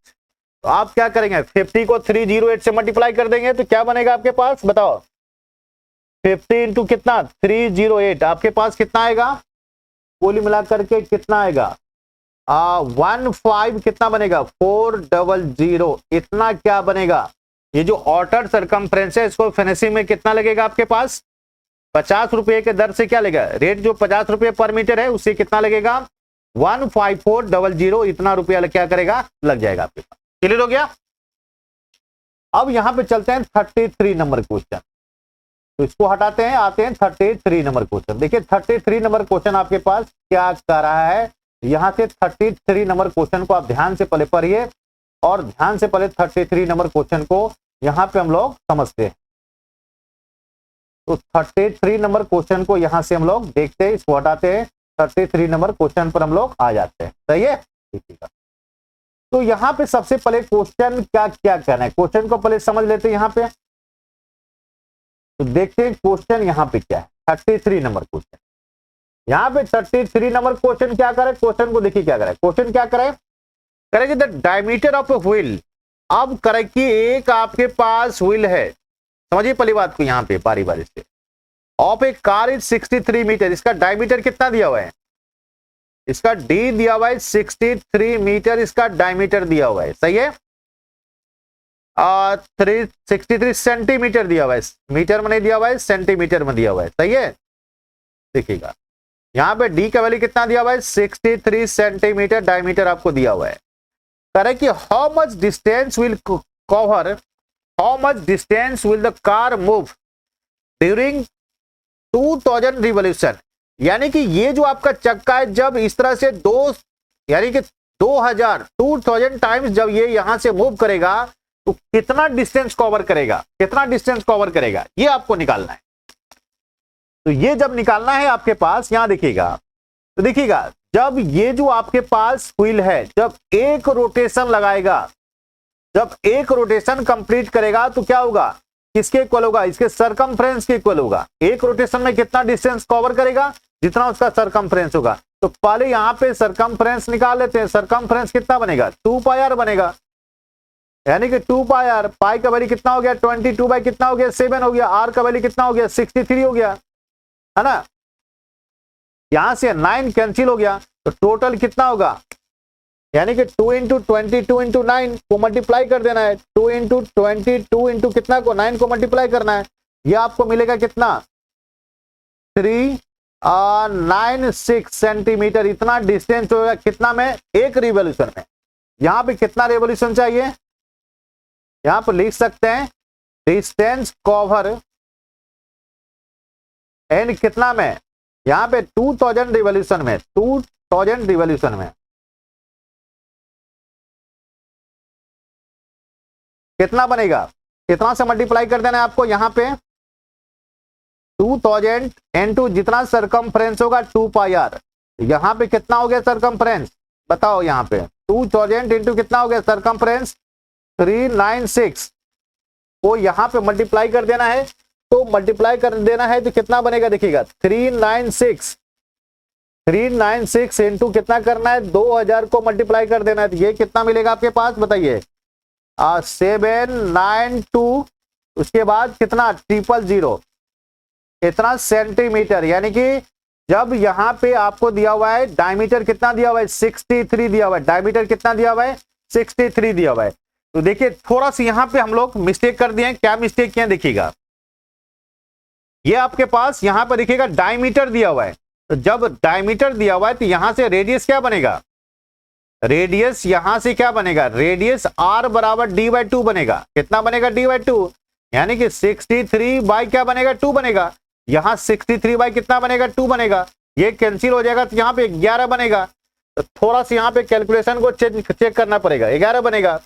तो आप क्या करेंगे 50 को 308 से मल्टीप्लाई कर देंगे, तो क्या बनेगा आपके पास बताओ 50 इंटू कितना 308, आपके पास कितना आएगा, कुल मिला करके कितना आएगा 15 कितना बनेगा 400, इतना क्या बनेगा, ये जो आउटर सरकमफ्रेंस है इसको फिनिशिंग में कितना लगेगा आपके पास 50 रुपए के दर से क्या लगेगा, रेट जो 50 रुपए पर मीटर है उससे कितना लगेगा 15400, इतना रुपया क्या करेगा, लग जाएगा आपके पास। क्लियर हो गया। अब यहां पे चलते हैं 33 नंबर क्वेश्चन, तो इसको हटाते हैं, आते हैं 33 नंबर क्वेश्चन। देखिए 33 नंबर क्वेश्चन आपके पास क्या कर रहा है, यहां से 33 नंबर क्वेश्चन को आप ध्यान से पहले पढ़िए और ध्यान से पहले 33 नंबर क्वेश्चन को यहां पे हम लोग समझते हैं। तो 33 नंबर क्वेश्चन को यहां से हम लोग देखते हैं, इसको हटाते हैं, 33 नंबर क्वेश्चन पर हम लोग आ जाते हैं। सही है, देखिएगा। तो यहां पे सबसे पहले क्वेश्चन क्या क्या कहना है, क्वेश्चन को पहले समझ लेते हैं यहां पे। तो देखते हैं क्वेश्चन यहां पे क्या है, 33 नंबर क्वेश्चन। यहां पे 33 नंबर क्वेश्चन क्या करे, क्वेश्चन को देखिए क्या करे, क्वेश्चन क्या करे, करेगी the diameter of a wheel. अब करे कि एक आपके पास व्हील है, समझिए पहली बात को यहां पे बारी बारी से, of a car is 63 metre, इसका डायमीटर कितना दिया हुआ है, इसका डी दिया हुआ है 63 मीटर, इसका डायमीटर दिया हुआ है। सही है, 63 सेंटीमीटर दिया हुआ है, मीटर में नहीं दिया हुआ है, सेंटीमीटर में दिया हुआ है। सही है, देखिएगा यहां पे डी का वैल्यू कितना दिया हुआ है 63 सेंटीमीटर, डायमीटर आपको दिया हुआ है। करे कि how much distance will cover, how much distance will the car move during 2000 revolution, यानी कि ये जो आपका चक्का है जब इस तरह से यानी कि 2000 टाइम्स जब ये यहां से मूव करेगा तो कितना डिस्टेंस कवर करेगा, कितना डिस्टेंस कवर करेगा, ये आपको निकालना है। तो ये जब निकालना है आपके पास, यहां देखिएगा, तो देखिएगा जब ये जो आपके पास व्हील है जब एक रोटेशन लगाएगा, जब एक रोटेशन कंप्लीट करेगा तो क्या होगा, किसके इक्वल होगा, इसके सरकमफ्रेंस के इक्वल होगा। एक रोटेशन में कितना डिस्टेंस कवर करेगा, जितना उसका सरकमफ्रेंस होगा। तो पहले यहां पे सरकमफ्रेंस निकाल लेते हैं, सरकमफ्रेंस कितना बनेगा 2 पाई आर बनेगा, यानी कि 2 पाई आर, पाई का वैल्यू कितना हो गया 22 बाई कितना हो गया 7 हो गया, आर का वैल्यू कितना हो गया 63 हो गया, है ना। यहां से 9 कैंसिल हो गया, तो टोटल कितना होगा, यानी कि 2 इंटू 22 इंटू 9 को मल्टीप्लाई कर देना है, 2 इंटू 22 इंटू कितना को 9 को मल्टीप्लाई करना है, यह आपको मिलेगा कितना 396 सेंटीमीटर, इतना डिस्टेंस होगा कितना में, एक रिवॉल्यूशन में। यहां पे कितना रिवॉल्यूशन चाहिए, यहां पर लिख सकते हैं डिस्टेंस कवर एन कितना में, यहां पे 2000 रिवॉल्यूशन में, 2000 रिवॉल्यूशन में कितना बनेगा, कितना से मल्टीप्लाई कर देना है आपको, यहां पे 2000 इनटू जितना सरकमफ्रेंस होगा 2 पाई आर, यहां पे कितना हो गया सरकमफ्रेंस बताओ, यहां पे 2000 इंटू कितना हो गया सरकमफ्रेंस 396 को यहां पे मल्टीप्लाई कर देना है, तो मल्टीप्लाई कर देना है तो कितना बनेगा, देखिएगा 396 इंटू कितना करना है 2000 को मल्टीप्लाई कर देना है, तो ये कितना मिलेगा आपके पास बताइए 792, उसके बाद कितना 000 इतना सेंटीमीटर, यानी कि जब यहां पे आपको दिया हुआ है डायमीटर कितना दिया हुआ है 63 दिया हुआ है, डायमीटर कितना दिया हुआ है 63 दिया हुआ है। तो देखिए थोड़ा सा यहां पे हम लोग मिस्टेक कर दिए, क्या मिस्टेक किया देखिएगा, ये आपके पास यहां पर देखिएगा डायमीटर दिया हुआ है, तो जब डायमीटर दिया हुआ है तो यहां से रेडियस क्या बनेगा, रेडियस यहां से क्या बनेगा, रेडियस r बराबर d/2 बनेगा, कितना बनेगा d/2, यानी कि 63 बाई क्या बनेगा 2 बनेगा, यहां 63 बाई कितना बनेगा 2 बनेगा, ये कैंसिल हो जाएगा तो यहां पे 11 बनेगा। तो थोड़ा सा यहां पे कैलकुलेशन को चेक करना पड़ेगा, 11 बनेगा,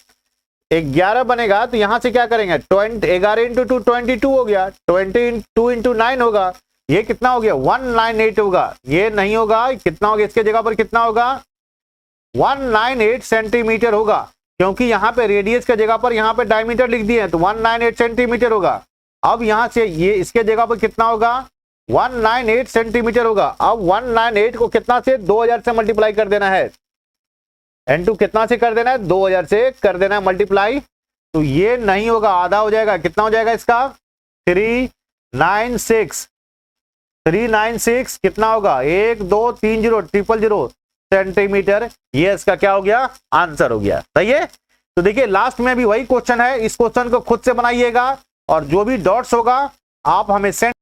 11 बनेगा तो यहां से क्या करेंगे 11 इंटू 2 22 हो गया, 22 इंटू 9 होगा, ये कितना हो गया 198 होगा, ये नहीं होगा, कितना हो गया इसके जगह पर कितना होगा 198 सेंटीमीटर होगा, क्योंकि यहां पे रेडियस के जगह पर यहां पे डायमीटर लिख दिए हैं, तो 198 सेंटीमीटर होगा। अब यहां से ये इसके जगह पर कितना होगा 198 सेंटीमीटर होगा। अब 198 को कितना से 2000 से मल्टीप्लाई कर देना है, n2 कितना से कर देना है 2000 से कर देना है मल्टीप्लाई, तो ये नहीं होगा, आधा हो जाएगा, कितना हो जाएगा इसका 396 कितना होगा 1 2 3 0 000 सेंटीमीटर, ये इसका क्या हो गया आंसर हो गया। सही है, तो देखिए लास्ट में भी वही क्वेश्चन है, इस क्वेश्चन को खुद से बनाइएगा और जो भी डॉट्स होगा आप हमें सेंड